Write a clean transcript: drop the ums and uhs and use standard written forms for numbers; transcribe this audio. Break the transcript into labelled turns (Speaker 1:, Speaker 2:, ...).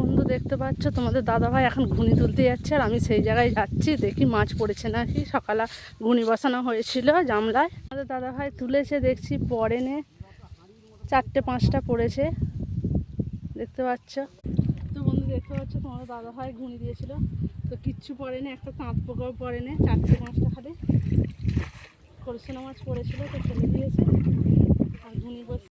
Speaker 1: বন্ধু দেখতে পাচ্ছ তোমাদের দাদাভাই এখন ঘুনি তুলতে যাচ্ছে, আর আমি সেই জায়গায় যাচ্ছি, দেখি মাছ পড়েছে নাকি। সকালে ঘুনি বসানো হয়েছিল জামলায়, আমাদের দাদাভাই তুলেছে, দেখছি পড়েনে, 4-5টা পড়েছে দেখতে পাচ্ছ। তো বন্ধু দেখতে পাচ্ছ তোমাদের দাদাভাই ঘুনি দিয়েছিল, তো কিচ্ছু পড়েনি, একটা তাঁত পোকাও পড়েনি, 4-5টা খালি খরসোনা মাছ পড়েছিল, তো ফেলে দিয়েছে। আর ঘুনি বসে